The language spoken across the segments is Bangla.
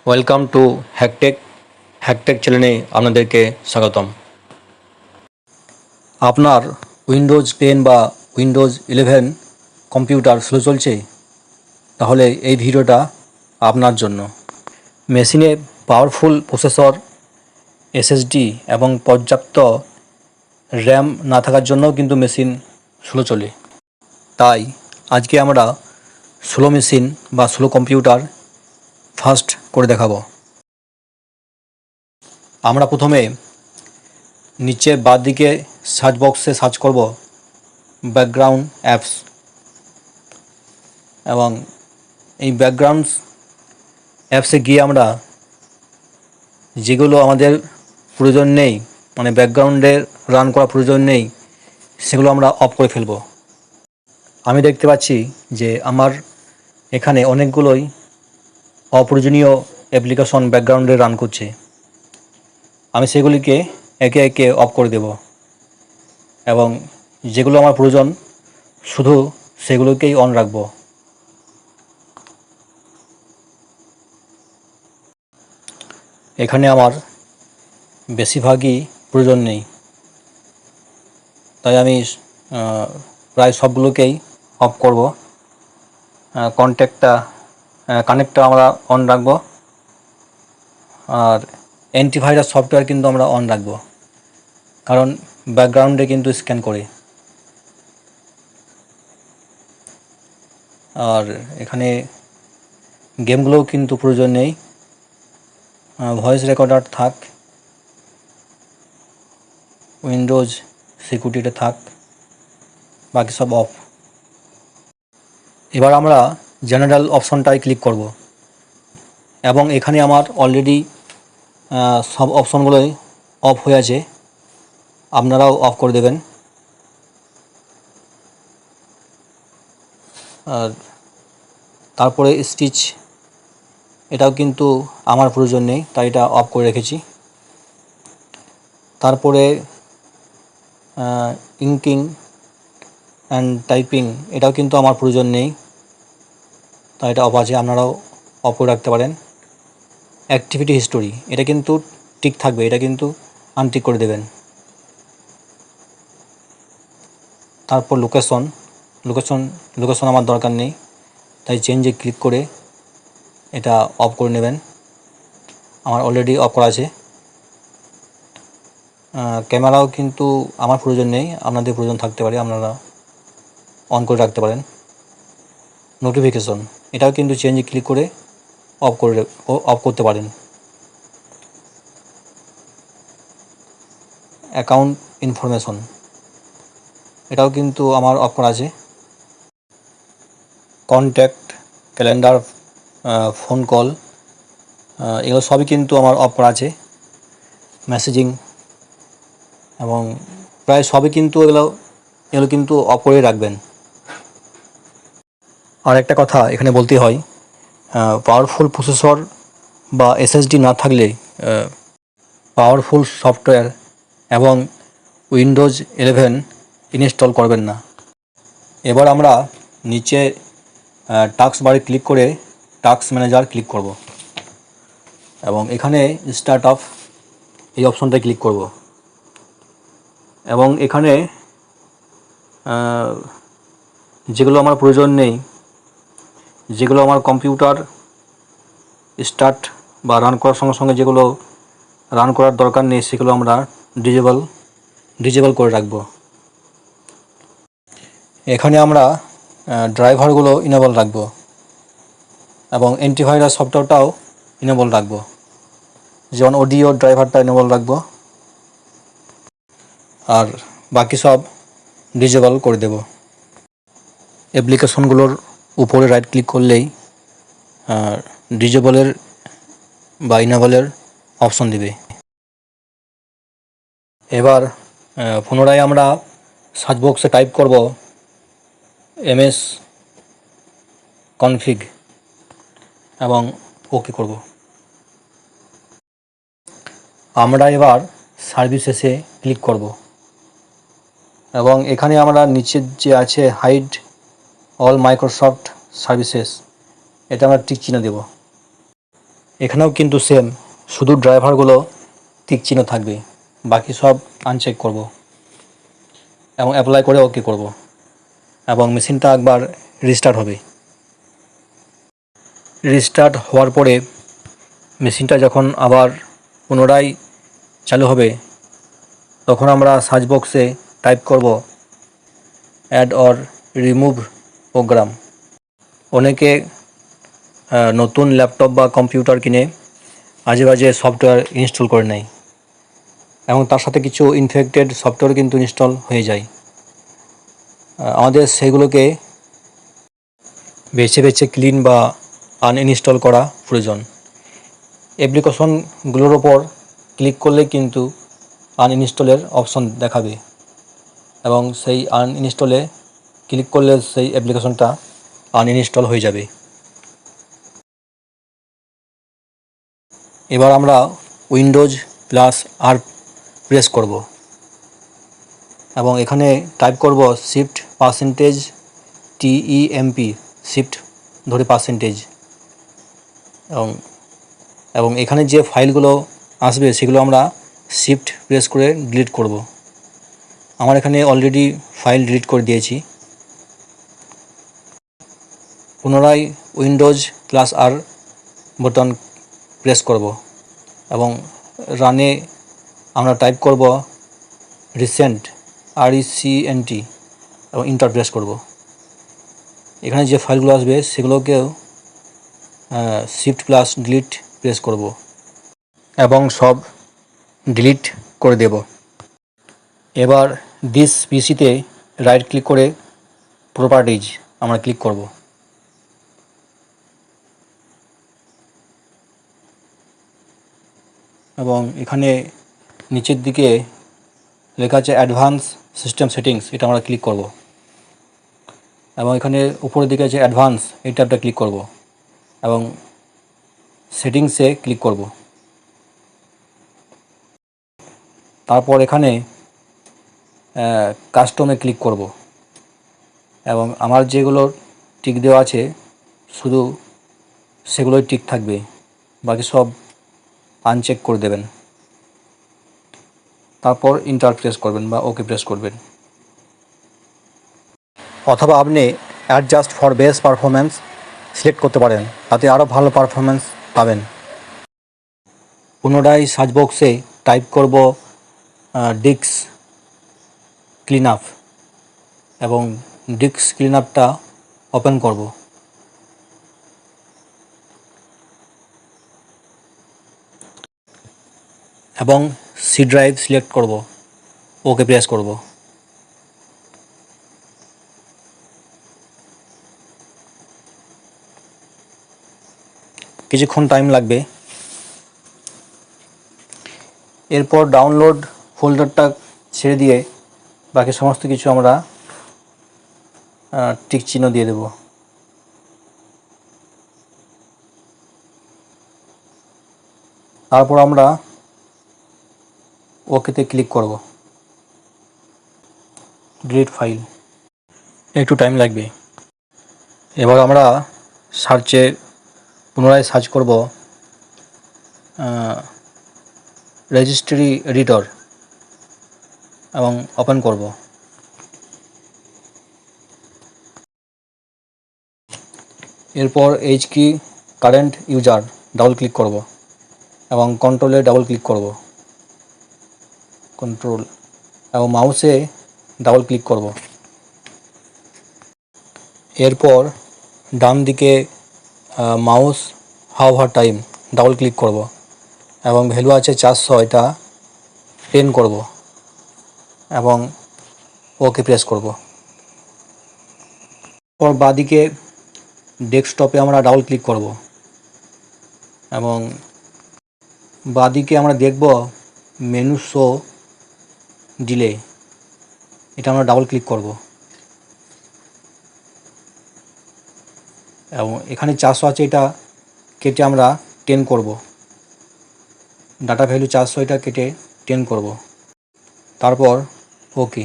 ওয়েলকাম টু হ্যাকটেক চ্যানেলে আপনাদেরকে স্বাগতম। আপনার উইন্ডোজ 10 বা উইন্ডোজ 11 কম্পিউটার স্লো চলছে, তাহলে এই ভিডিওটা আপনার জন্য। মেশিনে পাওয়ারফুল প্রসেসর, এসএসডি এবং পর্যাপ্ত র্যাম না থাকার জন্যও কিন্তু মেশিন স্লো চলে। তাই আজকে আমরা স্লো মেশিন বা স্লো কম্পিউটার ফাস্ট করে দেখাবো। আমরা প্রথমে নিচে বাঁ দিকে সার্চ বক্সে সার্চ করব ব্যাকগ্রাউন্ড অ্যাপস, এবং এই ব্যাকগ্রাউন্ড অ্যাপসে গিয়ে আমরা যেগুলো আমাদের প্রয়োজন নেই, মানে ব্যাকগ্রাউন্ডে রান করা প্রয়োজন নেই, সেগুলো আমরা অফ করে ফেলব। আমি দেখতে পাচ্ছি যে আমার এখানে অনেকগুলোই অপ্রয়োজনীয় অ্যাপ্লিকেশন ব্যাকগ্রাউন্ডে রান করছে। আমি সেগুলিকে একে একে অফ করে দেব এবং যেগুলো আমার প্রয়োজন শুধু সেগুলোকেই অন রাখব। এখানে আমার বেশিরভাগই প্রয়োজন নেই, তাই আমি প্রায় সবগুলোকেই অফ করব। কানেক্টটা আমরা অন রাখব, আর অ্যান্টিভাইরাস সফটওয়্যার কিন্তু আমরা অন রাখব, কারণ ব্যাকগ্রাউন্ডে কিন্তু স্ক্যান করে। আর এখানে গেমগুলোও কিন্তু প্রয়োজন নেই, ভয়েস রেকর্ডার থাক, উইন্ডোজ সিকিউরিটিটা থাক, বাকি সব অফ। এবার আমরা জেনারেল অপশনটায় ক্লিক করব এবং এখানে আমার অলরেডি সব অপশনগুলোই অফ হয়ে আছে, আপনারাও অফ করে দেবেন। আর তারপরে স্টিচ, এটাও কিন্তু আমার প্রয়োজন নেই, তাই এটা অফ করে রেখেছি। তারপরে ইঙ্কিং অ্যান্ড টাইপিং, এটাও কিন্তু আমার প্রয়োজন নেই, তাই এটা অফ আছে, আপনারাও অফ করে রাখতে পারেন। অ্যাক্টিভিটি হিস্টোরি, এটা কিন্তু টিক থাকবে, এটা কিন্তু আনটিক করে দেবেন। তারপর লোকেশন আমার দরকার নেই, তাই চেঞ্জে ক্লিক করে এটা অফ করে নেবেন, আমার অলরেডি অফ করা আছে। ক্যামেরাও কিন্তু আমার প্রয়োজন নেই, আপনাদের প্রয়োজন থাকতে পারে, আপনারা অন করে রাখতে পারেন। নোটিফিকেশন, এটাও কিন্তু চেঞ্জে ক্লিক করে অফ করতে পারেন। অ্যাকাউন্ট ইনফরমেশন, এটাও কিন্তু আমার অফ করা আছে। কন্ট্যাক্ট, ক্যালেন্ডার, ফোন কল, এগুলো সবই কিন্তু আমার অফ করা আছে। মেসেজিং এবং প্রায় সবই কিন্তু এগুলো কিন্তু অফ করে রাখবেন। আর একটা কথা এখানে বলতে হয়, পাওয়ারফুল প্রসেসর বা এসএসডি না থাকলে পাওয়ারফুল সফটওয়্যার এবং উইন্ডোজ 11 ইনস্টল করবেন না। এবার আমরা নিচে টাস্ক বারে ক্লিক করে টাস্ক ম্যানেজার ক্লিক করব এবং এখানে স্টার্ট অফ এই অপশনটায় ক্লিক করব এবং এখানে যেগুলো আমার প্রয়োজন নেই, যেগুলো আমার কম্পিউটার স্টার্ট বা রান করার সঙ্গে সঙ্গে যেগুলো রান করার দরকার নেই, সেগুলো আমরা ডিজেবল করে রাখব। এখানে আমরা ড্রাইভারগুলো ইনেবল রাখব এবং অ্যান্টিভাইরাস সফটওয়্যারটাও ইনেবল রাখব, যেমন অডিও ড্রাইভারটা ইনেবল রাখব, আর বাকি সব ডিজেবল করে দেব। অ্যাপ্লিকেশনগুলোর উপরে রাইট ক্লিক করলেই ডিজেবলের বা ইনেবলের অপশন দিবে। এবার পুনরায় আমরা সার্চ বক্সে টাইপ করব ms config এবং ওকে করব। আমরা এবার সার্ভিসেসে ক্লিক করব এবং এখানে আমরা নিচের যে আছে হাইড অল মাইক্রোসফট সার্ভিসেস, এটা আমরা টিক চিহ্ন দেব। এখানেও কিন্তু সেম, শুধু ড্রাইভারগুলো টিক চিহ্ন থাকবে, বাকি সব আনচেক করব এবং অ্যাপ্লাই করে ওকে করব এবং মেশিনটা একবার রিস্টার্ট হবে। রিস্টার্ট হওয়ার পরে মেশিনটা যখন আবার পুনরায় চালু হবে তখন আমরা সার্চ বক্সে টাইপ করব অ্যাড অর রিমুভ প্রোগ্রাম। অনেকে নতুন ল্যাপটপ বা কম্পিউটার কিনে আজে বাজে সফটওয়্যার ইনস্টল করে নেয় এবং তার সাথে কিছু ইনফেক্টেড সফটওয়্যার কিন্তু ইনস্টল হয়ে যায়। আমাদের সেগুলোকে বেছে বেছে ক্লিন বা আনইনস্টল করা প্রয়োজন। অ্যাপ্লিকেশনগুলোর ওপর ক্লিক করলে কিন্তু আনইনস্টলের অপশন দেখাবে এবং সেই আনইনস্টলে ক্লিক করলে সেই অ্যাপ্লিকেশনটা আনইনস্টল হয়ে যাবে। এবার আমরা উইন্ডোজ প্লাস আর প্রেস করব এবং এখানে টাইপ করব shift%TEMP, শিফট ধরে পার্সেন্টেজ, এবং এখানে যে ফাইলগুলো আসবে সেগুলো আমরা শিফট প্রেস করে ডিলিট করব। আমার এখানে অলরেডি ফাইল ডিলিট করে দিয়েছি। পুনরায় উইন্ডোজ প্লাস আর বাটন প্রেস করব এবং রানে আমরা টাইপ করব রিসেন্ট RECNT এবং ইন্টার প্রেস করব। এখানে যে ফাইলগুলো আসবে সেগুলোকেও শিফট প্লাস ডিলিট প্রেস করব এবং সব ডিলিট করে দেব। এবার দিস পিসিতে রাইট ক্লিক করে প্রপার্টিজ আমরা ক্লিক করব এবং এখানে নিচের দিকে লেখা আছে অ্যাডভান্স সিস্টেম সেটিংস, এটা আমরা ক্লিক করব এবং এখানে উপরের দিকে আছে অ্যাডভান্স, এই ট্যাবটা ক্লিক করব এবং সেটিংসে ক্লিক করব। তারপর এখানে কাস্টমে ক্লিক করব এবং আমার যেগুলো টিক দেওয়া আছে শুধু সেগুলোই টিক থাকবে, বাকি সব আনচেক করে দেবেন। তারপর ইন্টার প্রেস করবেন বা ওকে প্রেস করবেন, অথবা আপনি adjust for best performance select করতে পারেন, তাতে আরও ভালো পারফরম্যান্স পাবেন। পুনরায় সার্চ বক্সে টাইপ করব ডিস্ক ক্লিন আপ এবং ডিস্ক ক্লিন আপটা ওপেন করব। এবং সি ড্রাইভ সিলেক্ট করব, ওকে প্রেস করব। কিছুক্ষণ টাইম লাগবে। এরপর ডাউনলোড ফোল্ডারটা ছেড়ে দিয়ে বাকি সমস্ত কিছু আমরা টিক চিহ্ন দিয়ে দেব। তারপর আমরা ওকেতে ক্লিক করব। ডিলিট ফাইল, একটু টাইম লাগবে। এবার আমরা সার্চে পুনরায় সার্চ করব রেজিস্ট্রি এডিটর এবং ওপেন করব। এরপর এইচ কি কারেন্ট ইউজার ডাবল ক্লিক করব এবং কন্ট্রোলে ডাবল ক্লিক করব, কন্ট্রোল এবং মাউসে ডাবল ক্লিক করব। এরপর ডান দিকে মাউস হাওভার টাইম ডাবল ক্লিক করব এবং ভ্যালু আছে 400, এটা 10 করব এবং ওকে প্রেস করব। পর বাঁদিকে ডেস্কটপে আমরা ডাবল ক্লিক করব এবং বাঁদিকে আমরা দেখব মেনু শো ডিলে, এটা আমরা ডাবল ক্লিক করব এবং এখানে 400 আছে, এটা কেটে আমরা 10 করব। ডাটা ভ্যালু 400, এটা কেটে 10 করব। তারপর ওকে।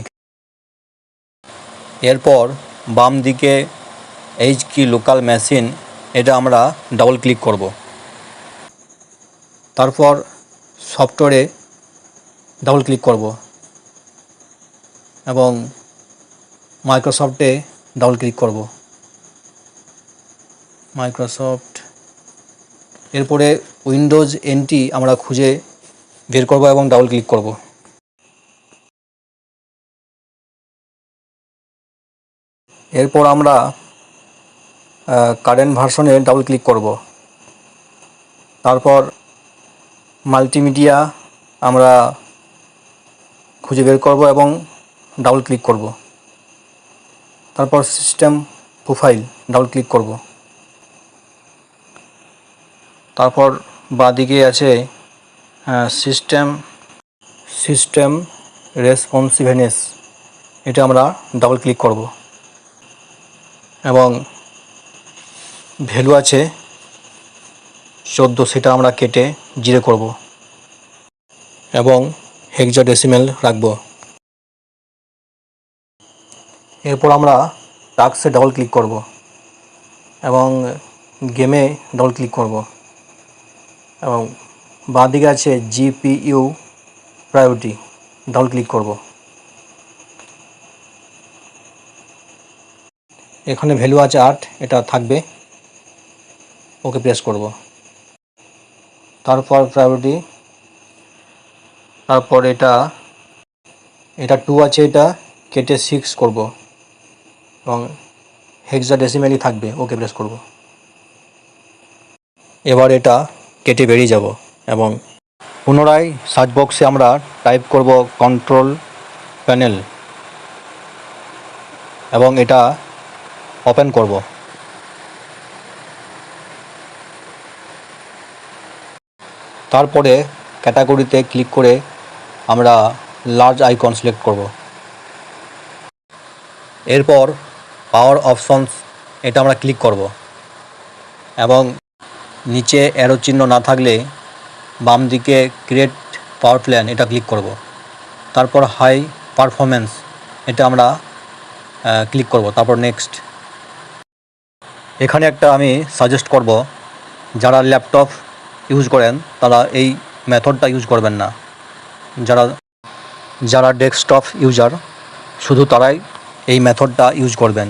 এরপর বাম দিকে এইচ কি লোকাল মেশিন, এটা আমরা ডাবল ক্লিক করব তারপর সফটওয়্যারে ডাবল ক্লিক করব এবং মাইক্রোসফটে ডাবল ক্লিক করব। মাইক্রোসফট, এরপরে উইন্ডোজ 10টি আমরা খুঁজে বের করব এবং ডাবল ক্লিক করব। এরপর আমরা কারেন্ট ভার্সনে ডাবল ক্লিক করব। তারপর মাল্টিমিডিয়া আমরা খুঁজে বের করব এবং ডাবল ক্লিক করব। তারপর সিস্টেম প্রোফাইল ডাবল ক্লিক করব। তারপর বাঁদিকে আছে সিস্টেম রেসপন্সিভনেস, এটা আমরা ডাবল ক্লিক করব এবং ভ্যালু আছে 14, সেটা আমরা কেটে 0 করব এবং হেক্সাডেসিমেল রাখব। এরপর আমরা টাস্কে ডাবল ক্লিক করব এবং গেমে ডাবল ক্লিক করব এবং বাঁদিকে আছে জিপিইউ প্রায়োরিটি, ডাবল ক্লিক করব। এখানে ভ্যালু আছে 8, এটা থাকবে, ওকে প্রেস করব। তারপর প্রায়োরিটি, তারপর এটা 2 আছে, এটা কেটে 6 করব এবং হেক্সাডেসিমেলই থাকবে, ওকে প্রেস করব। এবার এটা কেটে বেরিয়ে যাব এবং পুনরায় সার্চ বক্সে আমরা টাইপ করব কন্ট্রোল প্যানেল এবং এটা ওপেন করব। তারপরে ক্যাটাগরিতে ক্লিক করে আমরা লার্জ আইকন সিলেক্ট করব। এরপর পাওয়ার অপশনস, এটা আমরা ক্লিক করব এবং নিচে অ্যারো চিহ্ন না থাকলে বাম দিকে ক্রিয়েট পাওয়ার প্ল্যান, এটা ক্লিক করব। তারপর হাই পারফরম্যান্স, এটা আমরা ক্লিক করব। তারপর নেক্সট। এখানে একটা আমি সাজেস্ট করব, যারা ল্যাপটপ ইউজ করেন তারা এই মেথডটা ইউজ করবেন না। যারা ডেস্কটপ ইউজার শুধু তারাই এই মেথডটা ইউজ করবেন,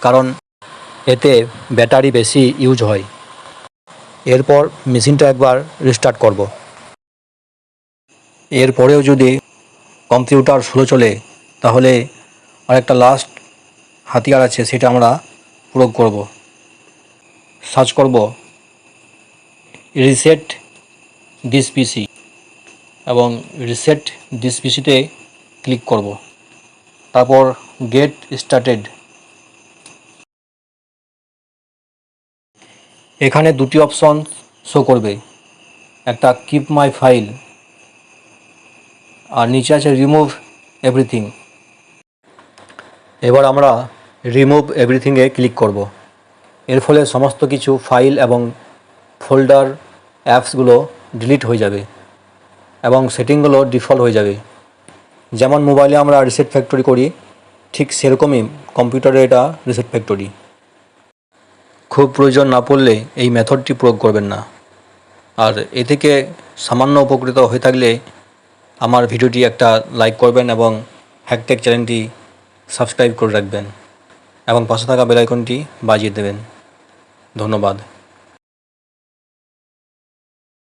কারণ এতে ব্যাটারি বেশি ইউজ হয়। এরপর মেশিনটা একবার রিস্টার্ট করব। এরপরেও যদি কম্পিউটার স্লো চলে তাহলে আরেকটা লাস্ট হাতিয়ার আছে, সেটা আমরা প্রয়োগ করব। সার্চ করব রিসেট দিস পিসি এবং রিসেট দিস পিসিতে ক্লিক করব। তারপর গেট স্টার্টেড। এখানে দুটি অপশন শো করবে, একটা কিপ মাই ফাইল আর নিচে আছে রিমুভ এভরিথিং। এবার আমরা রিমুভ এভরিথিংয়ে ক্লিক করব। এর ফলে সমস্ত কিছু ফাইল এবং ফোল্ডার অ্যাপসগুলো ডিলিট হয়ে যাবে এবং সেটিংগুলো ডিফল্ট হয়ে যাবে। যেমন মোবাইলে আমরা রিসেট ফ্যাক্টরি করি, ঠিক সেরকমই কম্পিউটারে এটা রিসেট ফ্যাক্টরি। খুব প্রয়োজন না পড়লে এই মেথডটি প্রয়োগ করবেন না। আর এ থেকে সামান্য উপকৃত হয়ে থাকলে আমার ভিডিওটি একটা লাইক করবেন এবং হ্যাকটেক চ্যানেলটি সাবস্ক্রাইব করে রাখবেন এবং পাশে থাকা বেল আইকনটি বাজিয়ে দেবেন। ধন্যবাদ।